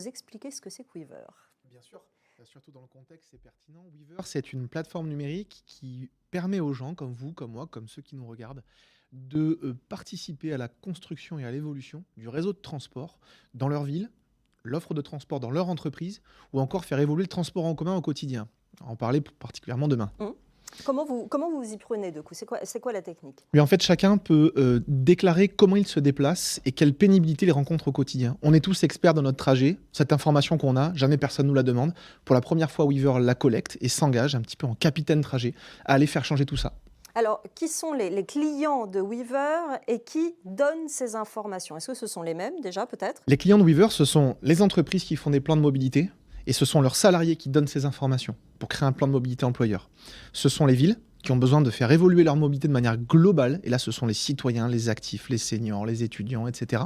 Vous expliquez ce que c'est que Weaver. Bien sûr, surtout dans le contexte, c'est pertinent. Weaver, c'est une plateforme numérique qui permet aux gens comme vous, comme moi, comme ceux qui nous regardent, de participer à la construction et à l'évolution du réseau de transport dans leur ville, l'offre de transport dans leur entreprise, ou encore faire évoluer le transport en commun au quotidien. On va en parler particulièrement demain. Comment vous y prenez de coup? C'est quoi la technique? Mais en fait, chacun peut déclarer comment il se déplace et quelle pénibilité il rencontre au quotidien. On est tous experts dans notre trajet. Cette information qu'on a, jamais personne nous la demande. Pour la première fois, Weaver la collecte et s'engage un petit peu en capitaine trajet à aller faire changer tout ça. Alors, qui sont les clients de Weaver et qui donnent ces informations? Est-ce que ce sont les mêmes déjà peut-être? Les clients de Weaver, ce sont les entreprises qui font des plans de mobilité et ce sont leurs salariés qui donnent ces informations pour créer un plan de mobilité employeur. Ce sont les villes qui ont besoin de faire évoluer leur mobilité de manière globale. Et là, ce sont les citoyens, les actifs, les seniors, les étudiants, etc.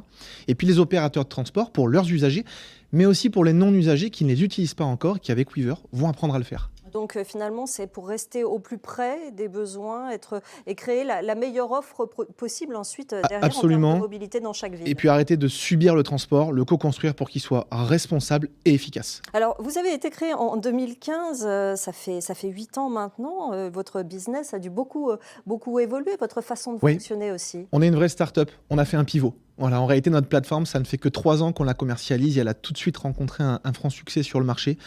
Et puis les opérateurs de transport pour leurs usagers, mais aussi pour les non-usagers qui ne les utilisent pas encore, qui avec Weaver vont apprendre à le faire. Donc finalement, c'est pour rester au plus près des besoins et créer la meilleure offre possible ensuite derrière Absolument. en termes de mobilité dans chaque ville. Et puis arrêter de subir le transport, le co-construire pour qu'il soit responsable et efficace. Alors, vous avez été créé en 2015, ça fait 8 ans maintenant. Votre business a dû beaucoup évoluer, votre façon de fonctionner aussi. On est une vraie start-up, on a fait un pivot. Voilà, en réalité, notre plateforme, ça ne fait que 3 ans qu'on la commercialise et elle a tout de suite rencontré un franc succès sur le marché,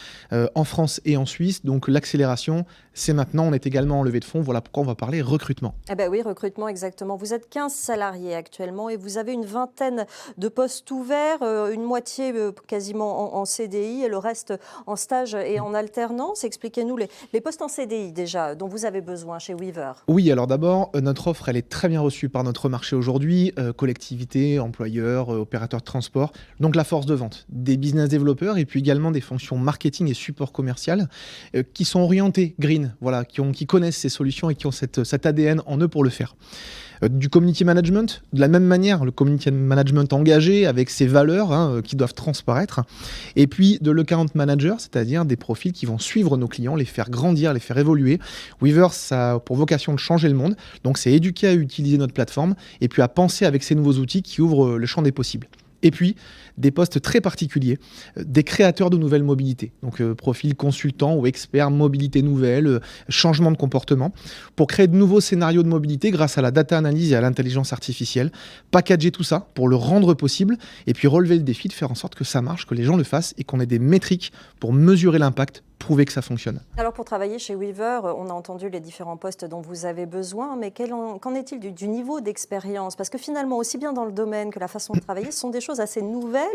en France et en Suisse. Donc l'accélération, c'est maintenant. On est également en levée de fonds. Voilà pourquoi on va parler recrutement. Eh bien oui, recrutement, exactement. Vous êtes 15 salariés actuellement et vous avez une vingtaine de postes ouverts, une moitié quasiment en CDI et le reste en stage et en alternance. Expliquez-nous les postes en CDI déjà dont vous avez besoin chez Weaver. Oui, alors d'abord, notre offre, elle est très bien reçue par notre marché aujourd'hui, collectivités, employeurs, opérateurs de transport. Donc la force de vente, des business développeurs et puis également des fonctions marketing et support commercial qui sont orientés green, voilà, qui connaissent ces solutions et qui ont cet ADN en eux pour le faire. Du community management, de la même manière, le community management engagé avec ses valeurs qui doivent transparaître. Et puis de l'account manager, c'est-à-dire des profils qui vont suivre nos clients, les faire grandir, les faire évoluer. Weaver, ça a pour vocation de changer le monde. Donc c'est éduquer à utiliser notre plateforme et puis à penser avec ces nouveaux outils qui ouvrent le champ des possibles. Et puis, des postes très particuliers, des créateurs de nouvelles mobilités. Donc, profil consultant ou expert mobilité nouvelle, changement de comportement, pour créer de nouveaux scénarios de mobilité grâce à la data analyse et à l'intelligence artificielle. Packager tout ça pour le rendre possible et puis relever le défi de faire en sorte que ça marche, que les gens le fassent et qu'on ait des métriques pour mesurer l'impact, prouver que ça fonctionne. Alors pour travailler chez Weaver, on a entendu les différents postes dont vous avez besoin, mais qu'en est-il du niveau d'expérience? Parce que finalement, aussi bien dans le domaine que la façon de travailler, ce sont des choses assez nouvelles.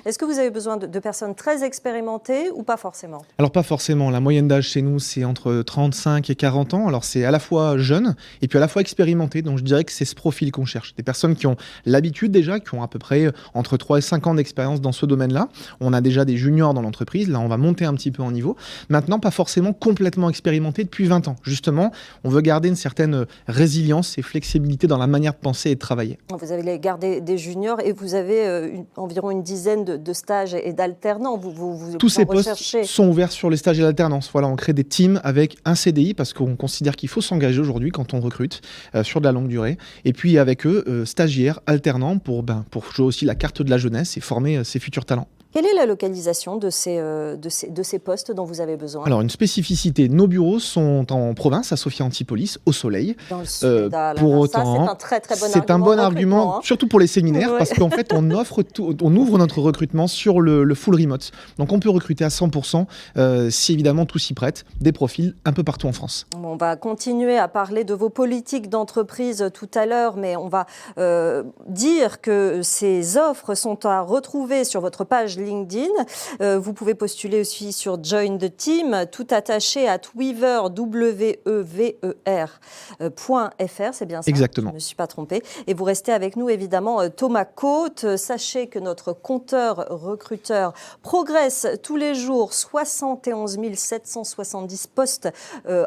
Est-ce que vous avez besoin de personnes très expérimentées ou pas forcément? Alors pas forcément, la moyenne d'âge chez nous c'est entre 35 et 40 ans, alors c'est à la fois jeune et puis à la fois expérimenté, donc je dirais que c'est ce profil qu'on cherche. Des personnes qui ont l'habitude déjà, qui ont à peu près entre 3 et 5 ans d'expérience dans ce domaine-là. On a déjà des juniors dans l'entreprise, là on va monter un petit peu en niveau. Maintenant, pas forcément complètement expérimenté depuis 20 ans. Justement, on veut garder une certaine résilience et flexibilité dans la manière de penser et de travailler. Vous avez gardé des juniors et vous avez environ une dizaine de stages et d'alternants. Tous ces postes sont ouverts sur les stages et l'alternance. Voilà, on crée des teams avec un CDI parce qu'on considère qu'il faut s'engager aujourd'hui quand on recrute sur de la longue durée. Et puis avec eux, stagiaires, alternants pour jouer aussi la carte de la jeunesse et former ses futurs talents. Quelle est la localisation de ces postes dont vous avez besoin? Alors, une spécificité, nos bureaux sont en province, à Sophia Antipolis, au soleil. Dans le sud, pour autant, c'est un très très bon argument. C'est un bon argument, surtout pour les séminaires, parce qu'en fait, on ouvre notre recrutement sur le full remote. Donc, on peut recruter à 100%, si évidemment tout s'y prête, des profils un peu partout en France. On va continuer à parler de vos politiques d'entreprise tout à l'heure, mais on va dire que ces offres sont à retrouver sur votre page LinkedIn. Vous pouvez postuler aussi sur Join the Team, tout attaché à Weaver, wever.fr, c'est bien ça? Exactement. Je ne me suis pas trompée. Et vous restez avec nous, évidemment, Thomas Côte. Sachez que notre compteur recruteur progresse tous les jours, 71 770 postes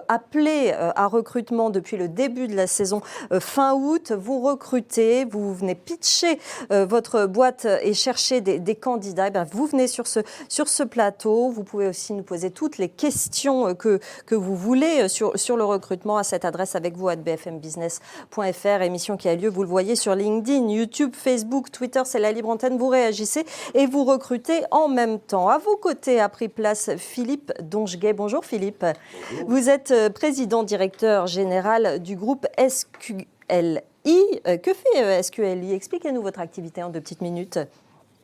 appelés à recrutement depuis le début de la saison fin août. Vous recrutez, vous venez pitcher votre boîte et chercher des candidats. Vous venez sur ce plateau. Vous pouvez aussi nous poser toutes les questions que vous voulez sur le recrutement à cette adresse avec vous @bfmbusiness.fr. Émission qui a lieu, vous le voyez, sur LinkedIn, YouTube, Facebook, Twitter. C'est la libre antenne. Vous réagissez et vous recrutez en même temps. À vos côtés a pris place Philippe Dongeguet. Bonjour Philippe. Bonjour. Vous êtes président directeur général du groupe SQLI. Que fait SQLI? Expliquez-nous votre activité en 2 petites minutes.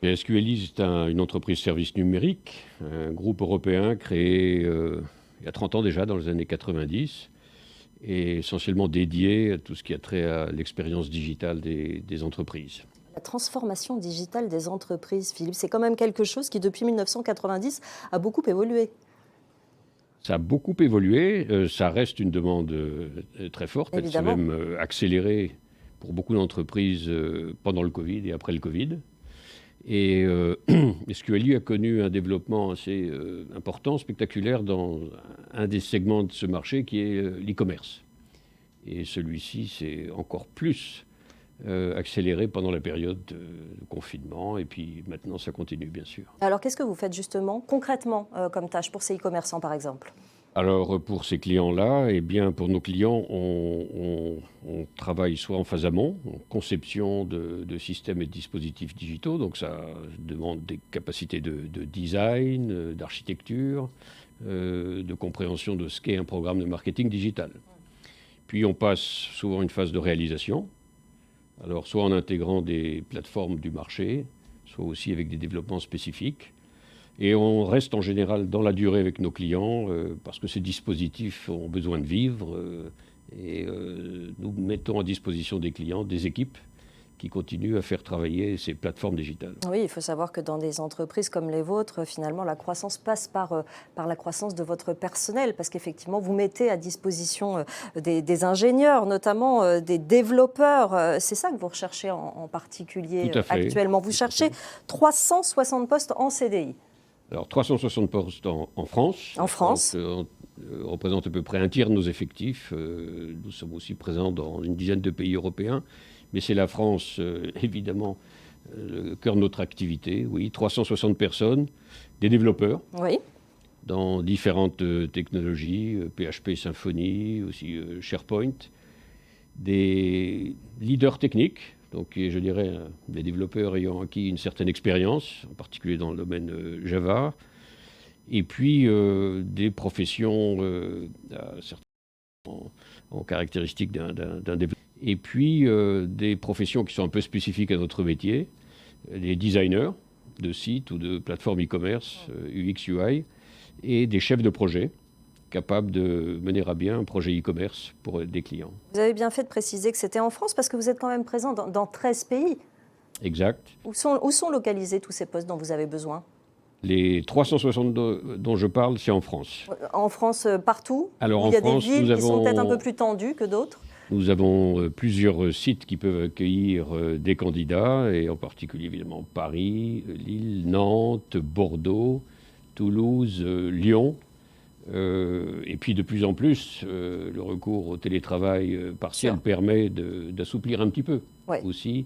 SQLI, c'est une entreprise service numérique, un groupe européen créé il y a 30 ans déjà, dans les années 90, et essentiellement dédié à tout ce qui a trait à l'expérience digitale des entreprises. La transformation digitale des entreprises, Philippe, c'est quand même quelque chose qui, depuis 1990, a beaucoup évolué. Ça a beaucoup évolué, ça reste une demande très forte. Évidemment. Elle s'est même accélérée pour beaucoup d'entreprises pendant le Covid et après le Covid. Et SQLI a connu un développement assez important, spectaculaire, dans un des segments de ce marché qui est l'e-commerce. Et celui-ci s'est encore plus accéléré pendant la période de confinement, et puis maintenant ça continue bien sûr. Alors qu'est-ce que vous faites justement, concrètement, comme tâche pour ces e-commerçants par exemple? Alors pour ces clients-là, eh bien pour nos clients, on travaille soit en phase amont, en conception de systèmes et de dispositifs digitaux, donc ça demande des capacités de design, d'architecture, de compréhension de ce qu'est un programme de marketing digital. Puis on passe souvent une phase de réalisation, alors soit en intégrant des plateformes du marché, soit aussi avec des développements spécifiques. Et on reste en général dans la durée avec nos clients parce que ces dispositifs ont besoin de vivre et nous mettons à disposition des clients des équipes qui continuent à faire travailler ces plateformes digitales. Oui, il faut savoir que dans des entreprises comme les vôtres, finalement, la croissance passe par la croissance de votre personnel, parce qu'effectivement, vous mettez à disposition des ingénieurs, notamment des développeurs. C'est ça que vous recherchez en particulier actuellement. Vous cherchez 360 postes en CDI. Alors, 360 postes en France. En France. Représente à peu près un tiers de nos effectifs. Nous sommes aussi présents dans une dizaine de pays européens. Mais c'est la France, évidemment, le cœur de notre activité. Oui, 360 personnes, des développeurs. Oui. Dans différentes technologies, PHP, Symfony, aussi SharePoint. Des leaders techniques. Donc, je dirais, des développeurs ayant acquis une certaine expérience, en particulier dans le domaine Java. Et puis, des professions en caractéristiques d'un développeur. Et puis, des professions qui sont un peu spécifiques à notre métier, des designers de sites ou de plateformes e-commerce, UX, UI, et des chefs de projet capables de mener à bien un projet e-commerce pour des clients. Vous avez bien fait de préciser que c'était en France parce que vous êtes quand même présent dans 13 pays. Exact. Où sont localisés tous ces postes dont vous avez besoin? Les 360 dont je parle, c'est en France. En France, partout? Alors, il y a France, des villes qui sont peut-être un peu plus tendues que d'autres? Nous avons plusieurs sites qui peuvent accueillir des candidats, et en particulier évidemment Paris, Lille, Nantes, Bordeaux, Toulouse, Lyon. Et puis de plus en plus, le recours au télétravail partiel permet d'assouplir un petit peu aussi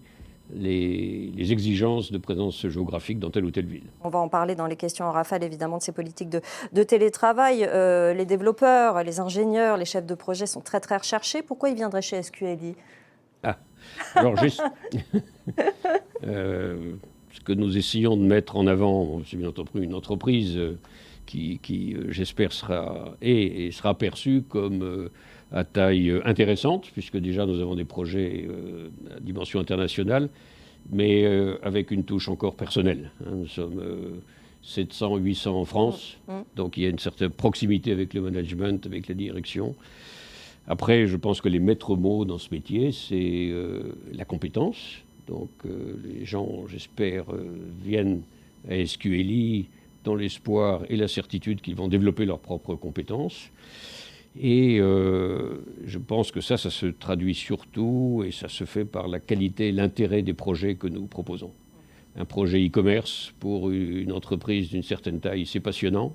les exigences de présence géographique dans telle ou telle ville. On va en parler dans les questions en rafale, évidemment, de ces politiques de télétravail. Les développeurs, les ingénieurs, les chefs de projet sont très, très recherchés. Pourquoi ils viendraient chez SQLI? Alors, ce que nous essayons de mettre en avant, c'est bien entendu une entreprise qui j'espère, sera perçue comme à taille intéressante, puisque déjà nous avons des projets à dimension internationale, mais avec une touche encore personnelle. Nous sommes 700, 800 en France, donc il y a une certaine proximité avec le management, avec la direction. Après, je pense que les maîtres mots dans ce métier, c'est la compétence. Donc les gens, j'espère, viennent à SQLI dans l'espoir et la certitude qu'ils vont développer leurs propres compétences. Et je pense que ça se traduit surtout, et ça se fait par la qualité et l'intérêt des projets que nous proposons. Un projet e-commerce pour une entreprise d'une certaine taille, c'est passionnant.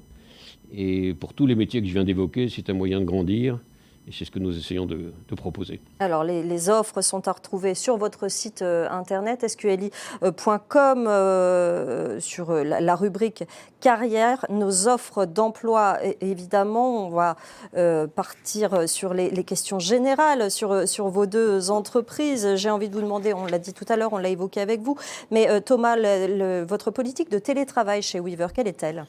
Et pour tous les métiers que je viens d'évoquer, c'est un moyen de grandir Et c'est ce que nous essayons de proposer. Alors, les offres sont à retrouver sur votre site internet sqli.com sur la rubrique carrière. Nos offres d'emploi, évidemment, on va partir sur les questions générales sur vos deux entreprises. J'ai envie de vous demander, on l'a dit tout à l'heure, on l'a évoqué avec vous, mais Thomas, votre politique de télétravail chez Weaver, quelle est-elle ?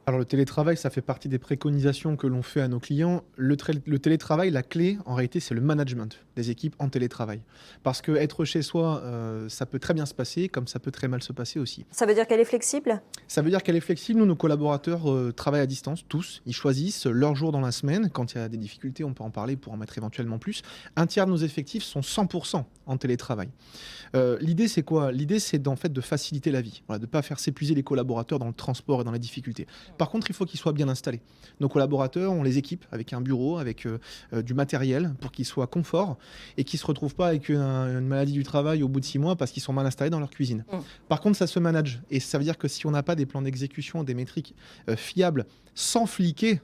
Alors le télétravail, ça fait partie des préconisations que l'on fait à nos clients. Le télétravail, la clé, en réalité, c'est le management des équipes en télétravail. Parce que être chez soi, ça peut très bien se passer, comme ça peut très mal se passer aussi. Ça veut dire qu'elle est flexible ? Ça veut dire qu'elle est flexible. Nous, nos collaborateurs travaillent à distance, tous. Ils choisissent leur jour dans la semaine. Quand il y a des difficultés, on peut en parler pour en mettre éventuellement plus. Un tiers de nos effectifs sont 100% en télétravail. L'idée, c'est quoi ? L'idée, c'est en fait de faciliter la vie, voilà, de ne pas faire s'épuiser les collaborateurs dans le transport et dans les difficultés. Par contre, il faut qu'ils soient bien installés. Nos collaborateurs, on les équipe avec un bureau, avec du matériel pour qu'ils soient confort et qu'ils ne se retrouvent pas avec une maladie du travail au bout de 6 mois parce qu'ils sont mal installés dans leur cuisine. Par contre, ça se manage. Et ça veut dire que si on n'a pas des plans d'exécution, des métriques fiables, sans fliquer,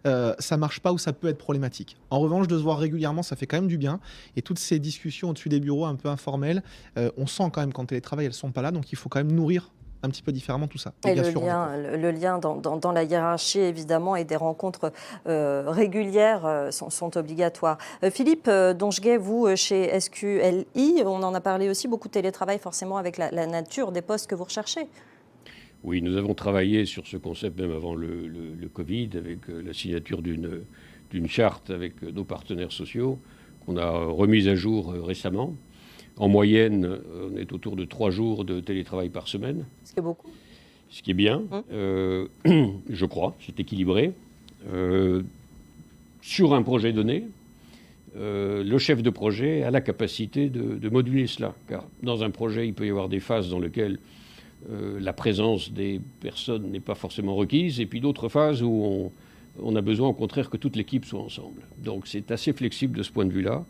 ça ne marche pas ou ça peut être problématique. En revanche, de se voir régulièrement, ça fait quand même du bien. Et toutes ces discussions au-dessus des bureaux un peu informelles, on sent quand même qu'en télétravail, elles ne sont pas là. Donc il faut quand même nourrir un petit peu différemment tout ça. Et le lien dans la hiérarchie, évidemment, et des rencontres régulières sont obligatoires. Philippe Doncheguet, vous, chez SQLI, on en a parlé aussi, beaucoup de télétravail forcément avec la nature des postes que vous recherchez. Oui, nous avons travaillé sur ce concept même avant le Covid, avec la signature d'une charte avec nos partenaires sociaux, qu'on a remise à jour récemment. En moyenne, on est autour de 3 jours de télétravail par semaine. Ce qui est beaucoup. Ce qui est bien, je crois, c'est équilibré. Sur un projet donné, le chef de projet a la capacité de moduler cela. Car dans un projet, il peut y avoir des phases dans lesquelles la présence des personnes n'est pas forcément requise, et puis d'autres phases où on a besoin au contraire que toute l'équipe soit ensemble. Donc c'est assez flexible de ce point de vue-là.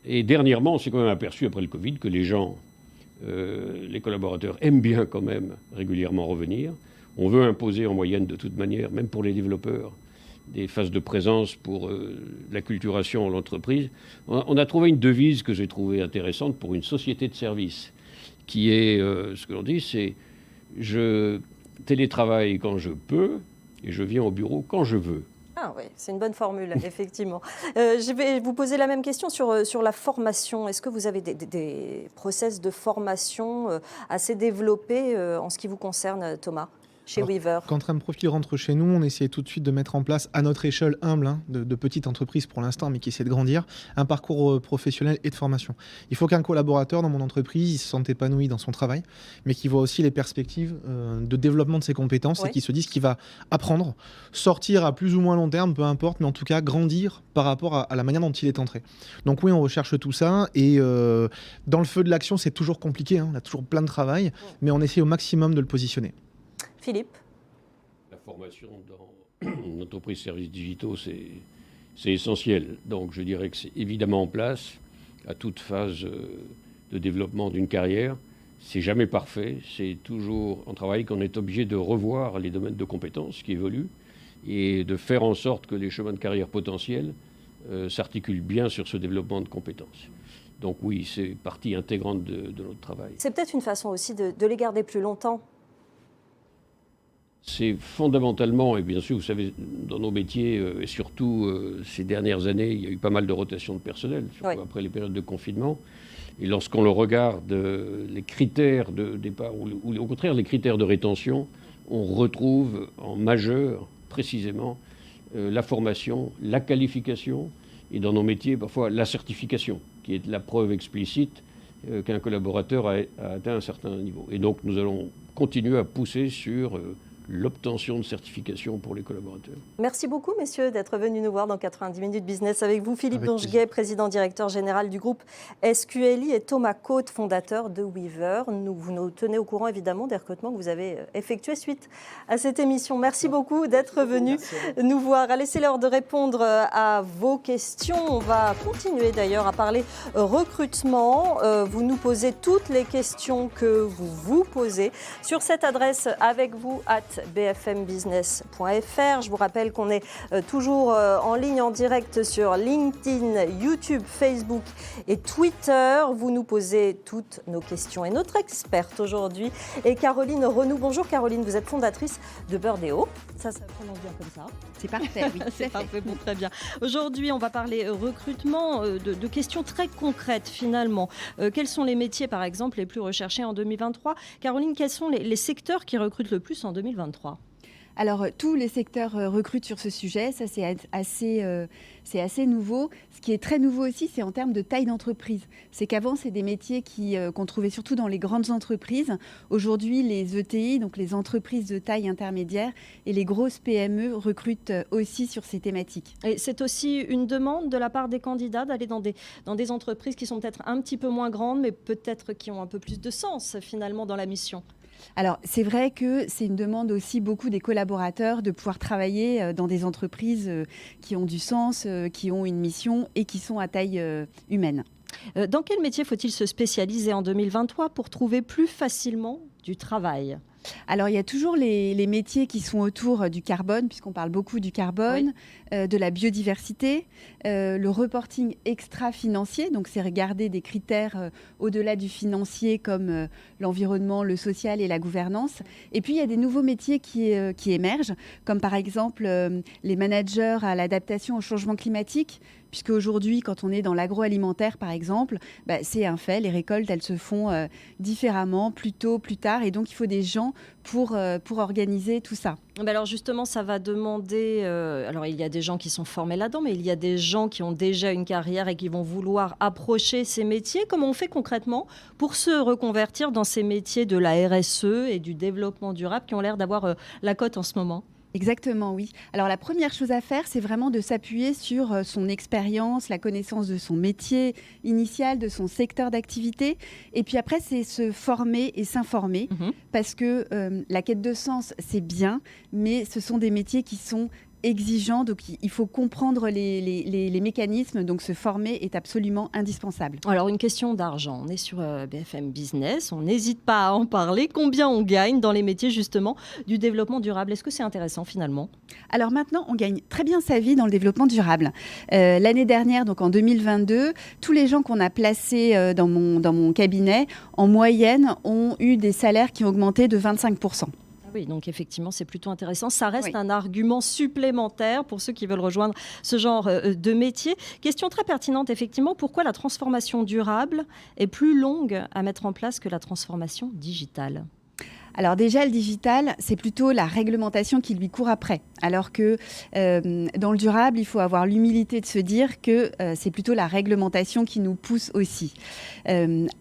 Et dernièrement, on s'est quand même aperçu après le Covid que les gens, les collaborateurs aiment bien quand même régulièrement revenir. On veut imposer en moyenne de toute manière, même pour les développeurs, des phases de présence pour l'acculturation en l'entreprise. On a trouvé une devise que j'ai trouvée intéressante pour une société de services, qui est, ce que l'on dit, c'est je télétravaille quand je peux et je viens au bureau quand je veux. Ah oui, c'est une bonne formule, effectivement. Je vais vous poser la même question sur la formation. Est-ce que vous avez des process de formation assez développés en ce qui vous concerne, Thomas ? Chez Weaver. Quand un profil rentre chez nous, on essaie tout de suite de mettre en place, à notre échelle humble, de petite entreprise pour l'instant, mais qui essaie de grandir, un parcours professionnel et de formation. Il faut qu'un collaborateur dans mon entreprise, il se sente épanoui dans son travail, mais qu'il voit aussi les perspectives de développement de ses compétences et qu'il se dise qu'il va apprendre, sortir à plus ou moins long terme, peu importe, mais en tout cas grandir par rapport à la manière dont il est entré. Donc oui, on recherche tout ça et dans le feu de l'action, c'est toujours compliqué, on a toujours plein de travail, mais on essaie au maximum de le positionner. Philippe ? La formation dans une entreprise services digitaux, c'est essentiel. Donc je dirais que c'est évidemment en place à toute phase de développement d'une carrière. C'est jamais parfait. C'est toujours en travail qu'on est obligé de revoir les domaines de compétences qui évoluent et de faire en sorte que les chemins de carrière potentiels s'articulent bien sur ce développement de compétences. Donc oui, c'est partie intégrante de notre travail. C'est peut-être une façon aussi de les garder plus longtemps. C'est fondamentalement, et bien sûr, vous savez, dans nos métiers, et surtout ces dernières années, il y a eu pas mal de rotation de personnel, surtout après les périodes de confinement. Et lorsqu'on le regarde, les critères de départ, ou au contraire les critères de rétention, on retrouve en majeur, précisément, la formation, la qualification, et dans nos métiers, parfois, la certification, qui est la preuve explicite qu'un collaborateur a atteint un certain niveau. Et donc, nous allons continuer à pousser sur l'obtention de certification pour les collaborateurs. Merci beaucoup, messieurs, d'être venus nous voir dans 90 minutes business avec vous. Philippe Doncheguet, président directeur général du groupe SQLI, et Thomas Côte, fondateur de Weaver. Vous nous tenez au courant, évidemment, des recrutements que vous avez effectués suite à cette émission. Merci beaucoup d'être venus nous voir. Allez, c'est l'heure de répondre à vos questions. On va continuer d'ailleurs à parler recrutement. Vous nous posez toutes les questions que vous vous posez sur cette adresse avec vous bfmbusiness.fr. Je vous rappelle qu'on est toujours en ligne, en direct sur LinkedIn, YouTube, Facebook et Twitter. Vous nous posez toutes nos questions. Et notre experte aujourd'hui est Caroline Renoux. Bonjour Caroline, vous êtes fondatrice de Birdeo. Ça prononce bien comme ça. C'est parfait, oui. C'est parfait, bon, très bien. Aujourd'hui, on va parler recrutement, de questions très concrètes finalement. Quels sont les métiers, par exemple, les plus recherchés en 2023 ? Caroline, quels sont les secteurs qui recrutent le plus en 2023 ? Alors, tous les secteurs recrutent sur ce sujet. Ça, c'est assez nouveau. Ce qui est très nouveau aussi, c'est en termes de taille d'entreprise. C'est qu'avant, c'est des métiers qu'on trouvait surtout dans les grandes entreprises. Aujourd'hui, les ETI, donc les entreprises de taille intermédiaire, et les grosses PME recrutent aussi sur ces thématiques. Et c'est aussi une demande de la part des candidats d'aller dans des entreprises qui sont peut-être un petit peu moins grandes, mais peut-être qui ont un peu plus de sens finalement dans la mission. Alors, c'est vrai que c'est une demande aussi beaucoup des collaborateurs de pouvoir travailler dans des entreprises qui ont du sens, qui ont une mission et qui sont à taille humaine. Dans quel métier faut-il se spécialiser en 2023 pour trouver plus facilement du travail ? Alors, il y a toujours les métiers qui sont autour du carbone, puisqu'on parle beaucoup du carbone, de la biodiversité, le reporting extra-financier, donc c'est regarder des critères au-delà du financier comme l'environnement, le social et la gouvernance. Et puis, il y a des nouveaux métiers qui émergent, comme par exemple les managers à l'adaptation au changement climatique, puisque aujourd'hui, quand on est dans l'agroalimentaire, par exemple, c'est un fait, les récoltes, elles se font différemment, plus tôt, plus tard, et donc il faut des gens pour organiser tout ça. Alors justement, ça va demander... alors il y a des gens qui sont formés là-dedans, mais il y a des gens qui ont déjà une carrière et qui vont vouloir approcher ces métiers. Comment on fait concrètement pour se reconvertir dans ces métiers de la RSE et du développement durable qui ont l'air d'avoir la cote en ce moment ? Exactement, oui. Alors la première chose à faire, c'est vraiment de s'appuyer sur son expérience, la connaissance de son métier initial, de son secteur d'activité. Et puis après, c'est se former et s'informer. Parce que la quête de sens, c'est bien, mais ce sont des métiers qui sont exigeants. Donc il faut comprendre les mécanismes. Donc se former est absolument indispensable. Alors une question d'argent. On est sur BFM Business. On n'hésite pas à en parler. Combien on gagne dans les métiers justement du développement durable ? Est-ce que c'est intéressant finalement ? Alors maintenant, on gagne très bien sa vie dans le développement durable. L'année dernière, donc en 2022, tous les gens qu'on a placés dans mon cabinet, en moyenne, ont eu des salaires qui ont augmenté de 25%. Oui, donc effectivement, c'est plutôt intéressant. Ça reste un argument supplémentaire pour ceux qui veulent rejoindre ce genre de métier. Question très pertinente, effectivement. Pourquoi la transformation durable est plus longue à mettre en place que la transformation digitale ? Alors déjà, le digital, c'est plutôt la réglementation qui lui court après. Alors que dans le durable, il faut avoir l'humilité de se dire que c'est plutôt la réglementation qui nous pousse aussi.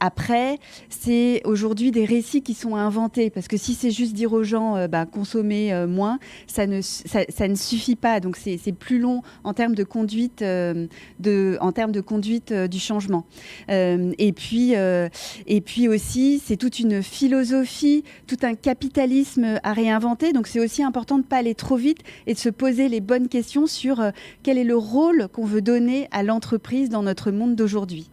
Après, c'est aujourd'hui des récits qui sont inventés. Parce que si c'est juste dire aux gens consommer moins, ça ne suffit pas. Donc c'est plus long en termes de conduite, du changement. Et puis aussi, c'est toute une philosophie, tout un capitalisme à réinventer. Donc c'est aussi important de ne pas aller trop vite et de se poser les bonnes questions sur quel est le rôle qu'on veut donner à l'entreprise dans notre monde d'aujourd'hui.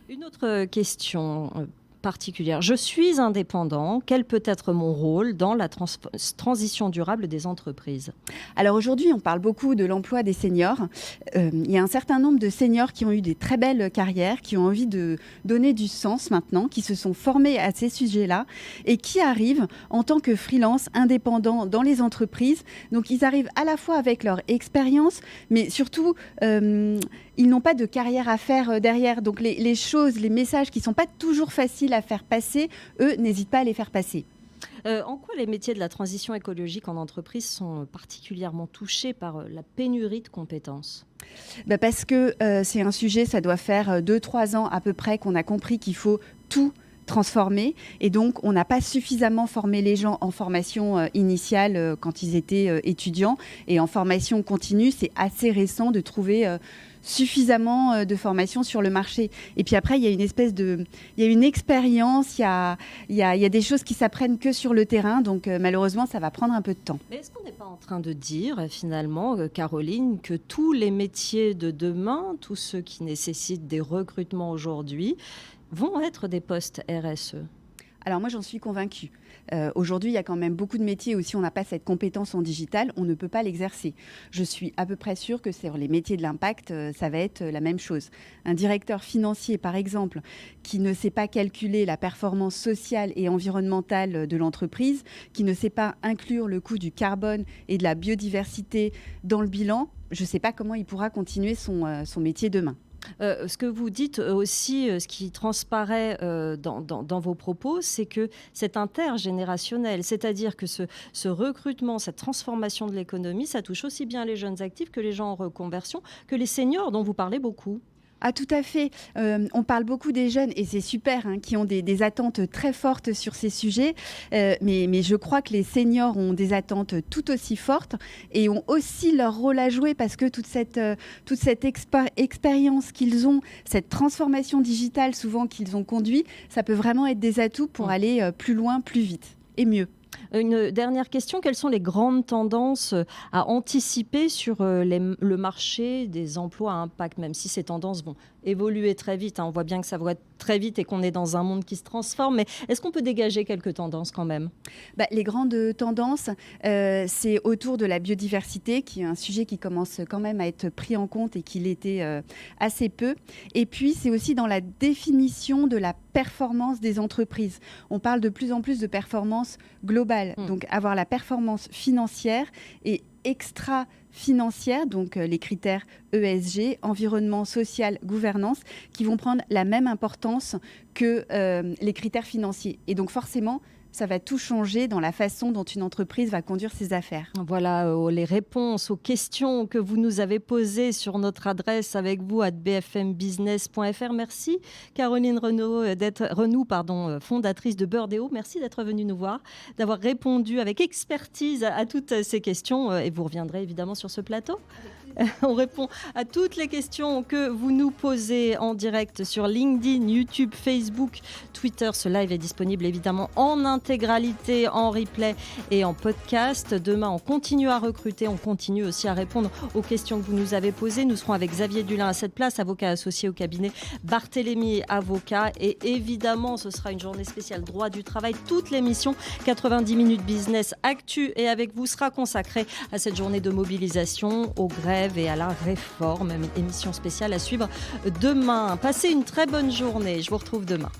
Une autre question particulière. Je suis indépendant. Quel peut être mon rôle dans la transition durable des entreprises ? Alors aujourd'hui, on parle beaucoup de l'emploi des seniors. Il y a un certain nombre de seniors qui ont eu des très belles carrières, qui ont envie de donner du sens maintenant, qui se sont formés à ces sujets-là et qui arrivent en tant que freelance indépendants dans les entreprises. Donc ils arrivent à la fois avec leur expérience, mais surtout ils n'ont pas de carrière à faire derrière. Donc les choses, les messages qui ne sont pas toujours faciles à faire passer, eux, n'hésitent pas à les faire passer. En quoi les métiers de la transition écologique en entreprise sont particulièrement touchés par la pénurie de compétences ? Parce que c'est un sujet, ça doit faire 2-3 ans à peu près qu'on a compris qu'il faut tout transformer. Et donc, on n'a pas suffisamment formé les gens en formation initiale quand ils étaient étudiants. Et en formation continue, c'est assez récent de trouver suffisamment de formation sur le marché. Et puis après, il y a une expérience, il y a des choses qui s'apprennent que sur le terrain. Donc, malheureusement, ça va prendre un peu de temps. Mais est-ce qu'on n'est pas en train de dire, finalement, Caroline, que tous les métiers de demain, tous ceux qui nécessitent des recrutements aujourd'hui, vont être des postes RSE ? Alors moi, j'en suis convaincue. Aujourd'hui, il y a quand même beaucoup de métiers où si on n'a pas cette compétence en digital, on ne peut pas l'exercer. Je suis à peu près sûre que sur les métiers de l'impact, ça va être la même chose. Un directeur financier, par exemple, qui ne sait pas calculer la performance sociale et environnementale de l'entreprise, qui ne sait pas inclure le coût du carbone et de la biodiversité dans le bilan, je ne sais pas comment il pourra continuer son métier demain. Ce que vous dites aussi, ce qui transparaît dans vos propos, c'est que c'est intergénérationnel. C'est-à-dire que ce recrutement, cette transformation de l'économie, ça touche aussi bien les jeunes actifs que les gens en reconversion, que les seniors dont vous parlez beaucoup. Ah, tout à fait. On parle beaucoup des jeunes, et c'est super, qui ont des attentes très fortes sur ces sujets. Mais je crois que les seniors ont des attentes tout aussi fortes et ont aussi leur rôle à jouer parce que toute cette expérience qu'ils ont, cette transformation digitale souvent qu'ils ont conduit, ça peut vraiment être des atouts pour aller plus loin, plus vite et mieux. Une dernière question, quelles sont les grandes tendances à anticiper sur le marché des emplois à impact, même si ces tendances vont évoluer très vite, on voit bien que ça va très vite et qu'on est dans un monde qui se transforme, mais est-ce qu'on peut dégager quelques tendances quand même ? Les grandes tendances, c'est autour de la biodiversité, qui est un sujet qui commence quand même à être pris en compte et qui l'était assez peu. Et puis, c'est aussi dans la définition de la performance des entreprises. On parle de plus en plus de performance globale, donc avoir la performance financière et extra-financière, donc les critères ESG, environnement, social, gouvernance, qui vont prendre la même importance que les critères financiers. Et donc forcément, ça va tout changer dans la façon dont une entreprise va conduire ses affaires. Voilà les réponses aux questions que vous nous avez posées sur notre adresse avec vous à bfmbusiness.fr. Merci Caroline Renoux, fondatrice de Birdeo. Merci d'être venue nous voir, d'avoir répondu avec expertise à toutes ces questions. Et vous reviendrez évidemment sur ce plateau. On répond à toutes les questions que vous nous posez en direct sur LinkedIn, YouTube, Facebook, Twitter. Ce live est disponible évidemment en intégralité, en replay et en podcast. Demain, on continue à recruter, on continue aussi à répondre aux questions que vous nous avez posées. Nous serons avec Xavier Dulin à cette place, avocat associé au cabinet Barthélémy Avocat. Et évidemment, ce sera une journée spéciale droit du travail. Toute l'émission 90 minutes business actu et avec vous sera consacrée à cette journée de mobilisation, aux grèves et à la réforme. Émission spéciale à suivre demain. Passez une très bonne journée. Je vous retrouve demain.